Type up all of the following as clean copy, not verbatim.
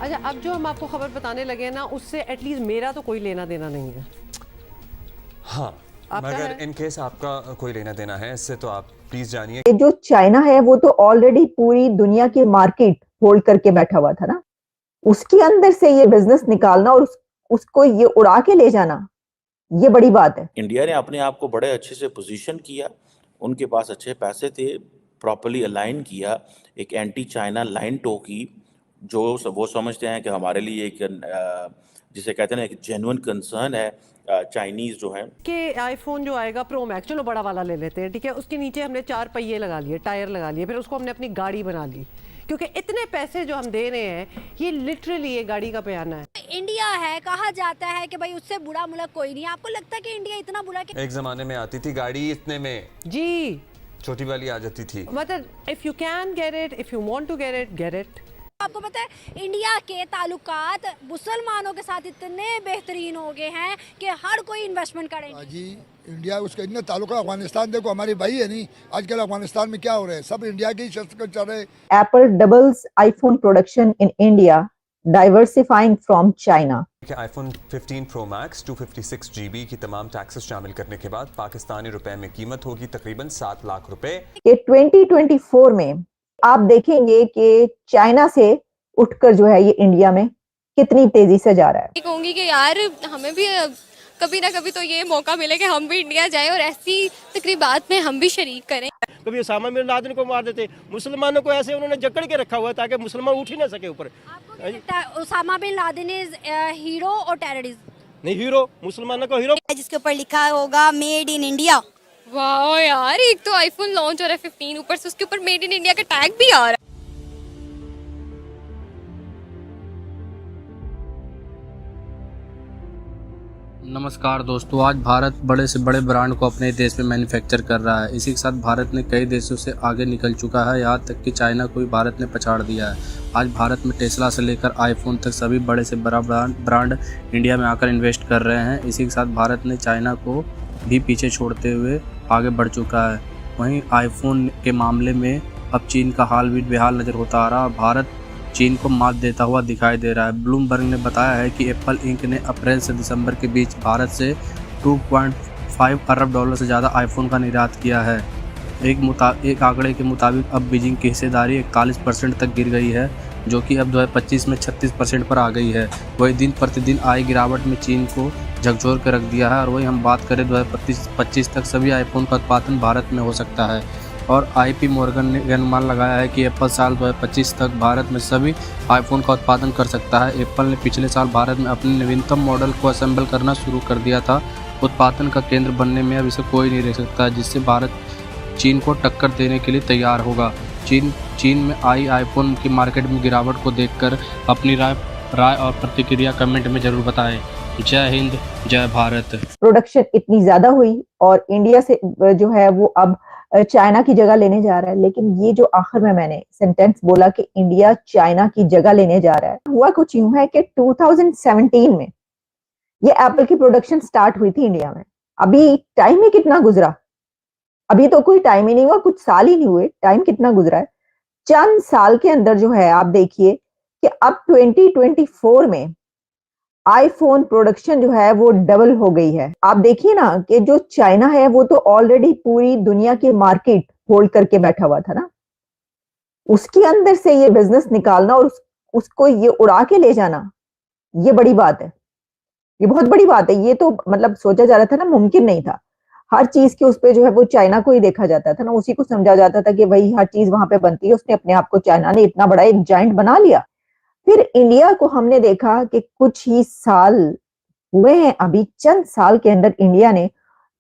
अच्छा, अब जो हम आपको खबर बताने लगे हैं ना, उससे एटलीस्ट मेरा तो कोई लेना देना नहीं है। हाँ, आपका मगर है? इन केस आपका कोई लेना देना है इससे तो आप प्लीज जानिए। ये जो चाइना है वो तो ऑलरेडी पूरी दुनिया की मार्केट होल्ड करके बैठा हुआ था ना, उसके अंदर से ये बिजनेस निकालना और उसको ये उड़ा के ले जाना, ये बड़ी बात है। इंडिया ने अपने आप को बड़े अच्छे से पोजीशन किया, उनके पास अच्छे पैसे थे, प्रॉपर्ली अलाइन किया, एक एंटी चाइना लाइन टो की, जो वो समझते हैं कि हमारे लिए एक जिसे कहते हैं ना एक जेन्युइन कंसर्न है चाइनीज जो है। कि आईफोन जो आएगा प्रो मैक्स, चलो बड़ा वाला ले लेते हैं, ठीक है, उसके नीचे हमने 4 पहिए लगा लिए, टायर लगा लिए, फिर उसको हमने अपनी गाड़ी बना ली, क्योंकि इतने पैसे जो हम दे रहे हैं ये लिटरली ये गाड़ी का बयाना है। इंडिया है, कहा जाता है कि भाई उससे बुरा मुल्क कोई नहीं है। आपको लगता है कि इंडिया इतना बुरा कि एक जमाने में आती थी गाड़ी इतने में, जी, छोटी वाली आ जाती थी। मतलब if you can get it, if you want to get it. आपको पता है इंडिया के ताल्लुकात मुसलमानों के साथ इतने बेहतरीन हो गए हैं कि हर कोई इन्वेस्टमेंट करेंगे। जी, इंडिया उसका इतना ताल्लुका अफगानिस्तान, देखो हमारी भाई है नहीं, आजकल अफगानिस्तान में क्या हो रहा है, सब इंडिया के ही शस्त्र चल रहे हैं। Apple doubles iPhone production in India, diversifying from China. IPhone 15 pro max 256 GB की तमाम टैक्सेस शामिल करने के बाद पाकिस्तानी रुपए में कीमत होगी तकरीबन 7 लाख रुपए। कि 2024 में आप देखेंगे कि चाइना से उठकर जो है ये इंडिया में कितनी तेजी से जा रहा है। कहूँगी कि यार हमें भी कभी ना कभी तो ये मौका मिले कि हम भी इंडिया जाएं और ऐसी तकरीबात में हम भी शरीक करें। कभी उसामा बिन लादेन को मार देते, मुसलमानों को ऐसे उन्होंने जकड़ के रखा हुआ है ताकि मुसलमान उठ ही ना सके ऊपर। आपको क्या लगता है Osama bin Laden is hero और टेररिस्ट? नहीं, हीरो, मुसलमानों को हीरो। जिसके ऊपर लिखा होगा मेड इन इंडिया। वाह यार, एक तो आईफोन लॉन्च हो रहा है 15, ऊपर से उसके ऊपर मेड इन इंडिया का टैग भी आ रहा है। नमस्कार दोस्तों, आज भारत बड़े से बड़े ब्रांड को अपने देश में मैन्युफैक्चर कर रहा है। इसी के साथ भारत ने कई देशों से आगे निकल चुका है, यहाँ तक कि चाइना को भी भारत ने पछाड़ दिया है। आज भारत में टेस्ला से लेकर आईफोन तक सभी बड़े से बड़ा ब्रांड इंडिया में आकर इन्वेस्ट कर रहे हैं। इसी के साथ भारत ने चाइना को भी पीछे छोड़ते हुए आगे बढ़ चुका है। वहीं आईफोन के मामले में अब चीन का हाल भी बेहाल नज़र होता आ रहा है। भारत चीन को मात देता हुआ दिखाई दे रहा है। ब्लूमबर्ग ने बताया है कि एप्पल इंक ने अप्रैल से दिसंबर के बीच भारत से 2.5 अरब डॉलर से ज़्यादा आईफोन का निर्यात किया है। एक आंकड़े के मुताबिक अब बीजिंग की हिस्सेदारी 41% तक गिर गई है, जो कि अब 2025 में 36% पर आ गई है। वही दिन प्रतिदिन आई गिरावट में चीन को झकझोर कर रख दिया है। और वही हम बात करें 2025 तक सभी आईफोन का उत्पादन भारत में हो सकता है। और IP मॉर्गन ने अनुमान लगाया है कि एप्पल साल 2025 तक भारत में सभी आईफोन का उत्पादन कर सकता है। एप्पल ने पिछले साल भारत में अपने नवीनतम मॉडल को असेंबल करना शुरू कर दिया था। उत्पादन का केंद्र बनने में अब इसे कोई नहीं रह सकता, जिससे भारत चीन को टक्कर देने के लिए तैयार होगा। चीन में आई आईफोन की मार्केट में गिरावट को देखकर अपनी राय और प्रतिक्रिया कमेंट में जरूर बताएं। जय हिंद, जय भारत। प्रोडक्शन इतनी ज्यादा हुई और इंडिया से जो है वो अब चाइना की जगह लेने जा रहा है। लेकिन ये जो आखिर में मैंने सेंटेंस बोला कि इंडिया चाइना की जगह लेने जा रहा है, हुआ कुछ यूं है कि 2017 में ये एप्पल की प्रोडक्शन स्टार्ट हुई थी इंडिया में। अभी टाइम ही कितना गुजरा, अभी तो कोई टाइम ही नहीं हुआ, कुछ साल ही नहीं हुए, टाइम कितना गुजरा है। चंद साल के अंदर जो है आप देखिए कि अब 2024 में आईफोन प्रोडक्शन जो है वो डबल हो गई है। आप देखिए ना कि जो चाइना है वो तो ऑलरेडी पूरी दुनिया की मार्केट होल्ड करके बैठा हुआ था ना, उसके अंदर से ये बिजनेस निकालना और उसको ये उड़ा के ले जाना, ये बड़ी बात है, ये बहुत बड़ी बात है। ये तो मतलब सोचा जा रहा था ना, मुमकिन नहीं था। हर चीज के उस पे जो है वो चाइना को ही देखा जाता था ना, उसी को समझा जाता था कि वही हर चीज वहां पे बनती है। उसने अपने आप को, चाइना ने इतना बड़ा एक जाइंट बना लिया। फिर इंडिया को हमने देखा कि कुछ ही साल हुए हैं, अभी चंद साल के अंदर इंडिया ने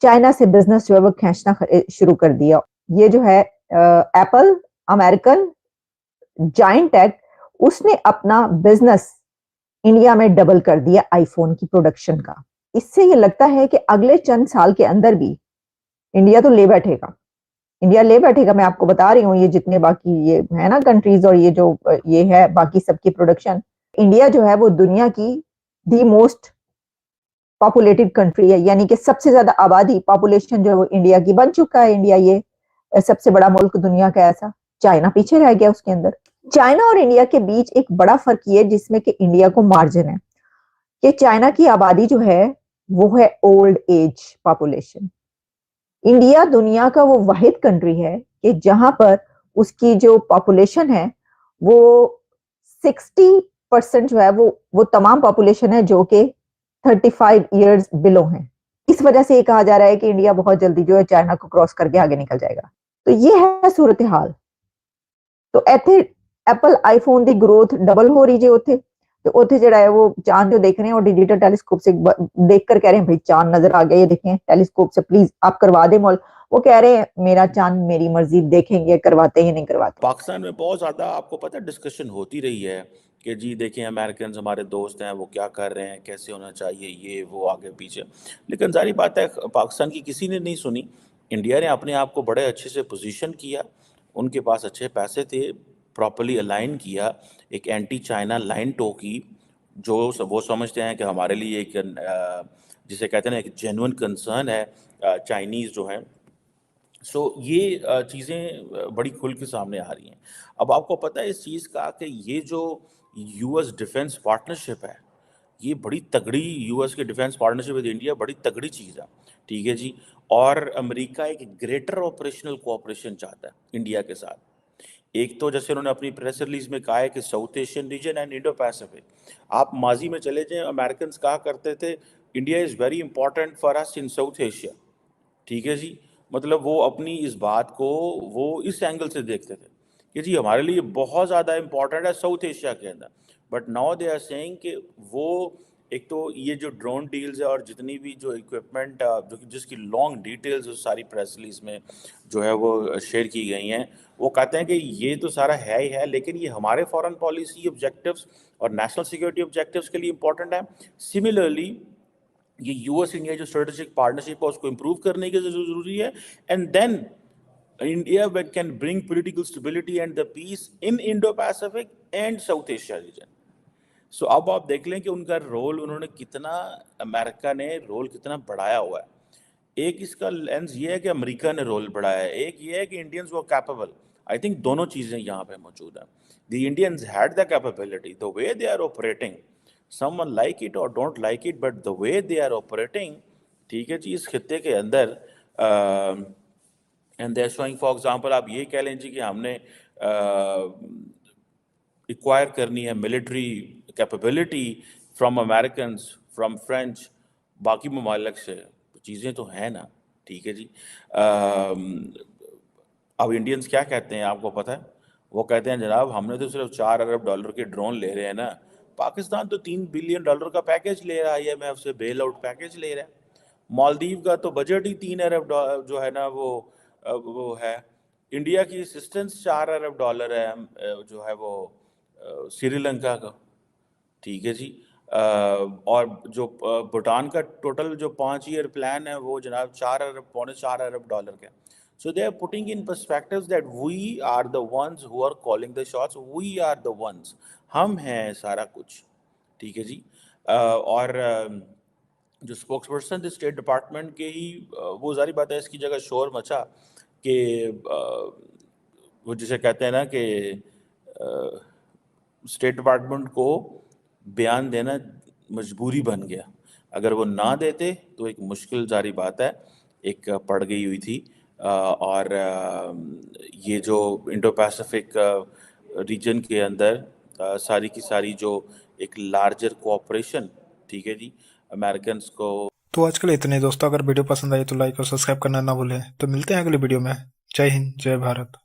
चाइना से बिजनेस जो है वो खींचना शुरू कर दिया। ये जो है एप्पल, अमेरिकन जाइंट टेक, उसने अपना बिजनेस इंडिया में डबल कर दिया आईफोन की प्रोडक्शन का। इससे ये लगता है कि अगले चंद साल के अंदर भी इंडिया तो ले बैठेगा, इंडिया ले बैठेगा। मैं आपको बता रही हूँ, ये जितने बाकी ये है ना कंट्रीज और ये जो ये है बाकी सबकी प्रोडक्शन, इंडिया जो है वो दुनिया की दी मोस्ट पॉपुलेटेड कंट्री है, यानी कि सबसे ज्यादा आबादी, पॉपुलेशन जो है वो इंडिया की बन चुका है। इंडिया ये सबसे बड़ा मुल्क दुनिया का, ऐसा चाइना पीछे रह गया उसके अंदर। चाइना और इंडिया के बीच एक बड़ा फर्क ये है जिसमें कि इंडिया को मार्जिन है कि चाइना की आबादी जो है वो है ओल्ड एज पॉपुलेशन। इंडिया दुनिया का वो वाहिद कंट्री है कि जहां पर उसकी जो पॉपुलेशन है वो 60% जो है वो तमाम पॉपुलेशन है जो कि 35 इयर्स बिलो है। इस वजह से ये कहा जा रहा है कि इंडिया बहुत जल्दी जो है चाइना को क्रॉस करके आगे निकल जाएगा। तो ये है सूरत हाल। तो इथे एप्पल आईफोन की ग्रोथ डबल हो रही है उथे, तो उथे जड़ा है वो चांद जो देख रहे हैं और डिजिटल टेलीस्कोप से देख कर कह रहे हैं भाई चांद नजर आ गया, ये देखें टेलीस्कोप से प्लीज आप करवा दे मॉल। वो कह रहे हैं मेरा चांद मेरी मर्जी, देखेंगे करवाते हैं नहीं करवाते। पाकिस्तान में बहुत ज़्यादा आपको पता है डिस्कशन होती रही है कि जी देखें अमेरिकन हमारे दोस्त हैं, वो क्या कर रहे हैं, कैसे होना चाहिए, ये वो आगे पीछे। लेकिन जारी बात है पाकिस्तान की किसी ने नहीं सुनी। इंडिया ने अपने आप को बड़े अच्छे से पोजीशन किया, उनके पास अच्छे पैसे थे, प्रॉपर्ली अलाइन किया, एक एंटी चाइना लाइन टोकी जो वो समझते हैं कि हमारे लिए एक जिसे कहते हैं ना एक जेन्युइन कंसर्न है चाइनीज़ जो हैं। सो ये चीज़ें बड़ी खुल के सामने आ रही हैं। अब आपको पता है इस चीज़ का कि ये जो यूएस डिफेंस पार्टनरशिप है, ये बड़ी तगड़ी यूएस के डिफेंस पार्टनरशिप विद इंडिया बड़ी तगड़ी चीज़ है, ठीक है जी। और अमेरिका एक ग्रेटर ऑपरेशनल कोऑपरेशन चाहता है इंडिया के साथ। एक तो जैसे उन्होंने अपनी प्रेस रिलीज में कहा है कि south Asian region and Indo Pacific. आप माजी में चले जाएं, अमेरिकन कहा करते थे India is very important for us in south Asia, ठीक है जी। मतलब वो अपनी इस बात को वो इस एंगल से देखते थे कि जी हमारे लिए बहुत ज़्यादा इम्पॉर्टेंट है साउथ एशिया के अंदर। But now they are saying कि वो एक तो ये जो ड्रोन डील्स है और जितनी भी जो इक्विपमेंट जो जिसकी लॉन्ग डिटेल्स उस सारी प्रेस रिलीज में जो है वो शेयर की गई हैं, वो कहते हैं कि ये तो सारा है ही है, लेकिन ये हमारे फॉरेन पॉलिसी ऑब्जेक्टिव्स और नेशनल सिक्योरिटी ऑब्जेक्टिव्स के लिए इंपॉर्टेंट है। सिमिलरली ये यूएस इंडिया जो स्ट्रेटेजिक पार्टनरशिप है उसको इम्प्रूव करने की जरूरी है। And then India can bring political stability and the peace in Indo Pacific and South Asia region. So अब आप देख लें कि उनका रोल उन्होंने कितना, अमेरिका ने रोल कितना बढ़ाया हुआ है। एक इसका लेंस ये है कि अमेरिका ने रोल बढ़ाया है, एक ये है कि इंडियंस वो कैपेबल। आई थिंक दोनों चीज़ें यहाँ पे मौजूद हैं। The Indians had the capability, the way they are operating, someone like it और don't like it, but the way they are operating, ठीक है जी, इस खित्ते के अंदर and they are showing for example आप ये कह लें जी कि हमने एक्वायर करनी है military capability from American, from French, बाकी ममालिक से, चीज़ें तो हैं ना, ठीक है जी। अब इंडियंस क्या कहते हैं आपको पता है? वो कहते हैं जनाब हमने तो सिर्फ $4 अरब के ड्रोन ले रहे हैं ना, पाकिस्तान तो $3 बिलियन का पैकेज ले रहा है, IMF से बेल आउट पैकेज ले रहा है। मालदीव का तो बजट ही $3 अरब जो है ना वो है। इंडिया की असिस्टेंस $4 अरब है जो है वो श्रीलंका का, ठीक है जी। और जो भूटान का टोटल जो 5 ईयर प्लान है वो जनाब पौने 4 अरब डॉलर का। So they are putting in perspectives that we are the ones who are calling the shots, we are the ones, हम हैं सारा कुछ, ठीक है जी। और जो स्पोक्स पर्सन स्टेट डिपार्टमेंट के ही वो जारी बात है इसकी जगह शोर मचा कि वो जिसे कहते हैं ना कि स्टेट डिपार्टमेंट को बयान देना मजबूरी बन गया। अगर वो ना देते तो एक मुश्किल जारी बात है एक पड़ गई हुई थी। और ये जो इंडो पैसिफिक रीजन के अंदर सारी की सारी जो एक लार्जर कोऑपरेशन, ठीक है जी, अमेरिकन को। तो आजकल इतने दोस्तों, अगर वीडियो पसंद आई तो लाइक और सब्सक्राइब करना ना भूलें। तो मिलते हैं अगले वीडियो में। जय हिंद, जय भारत।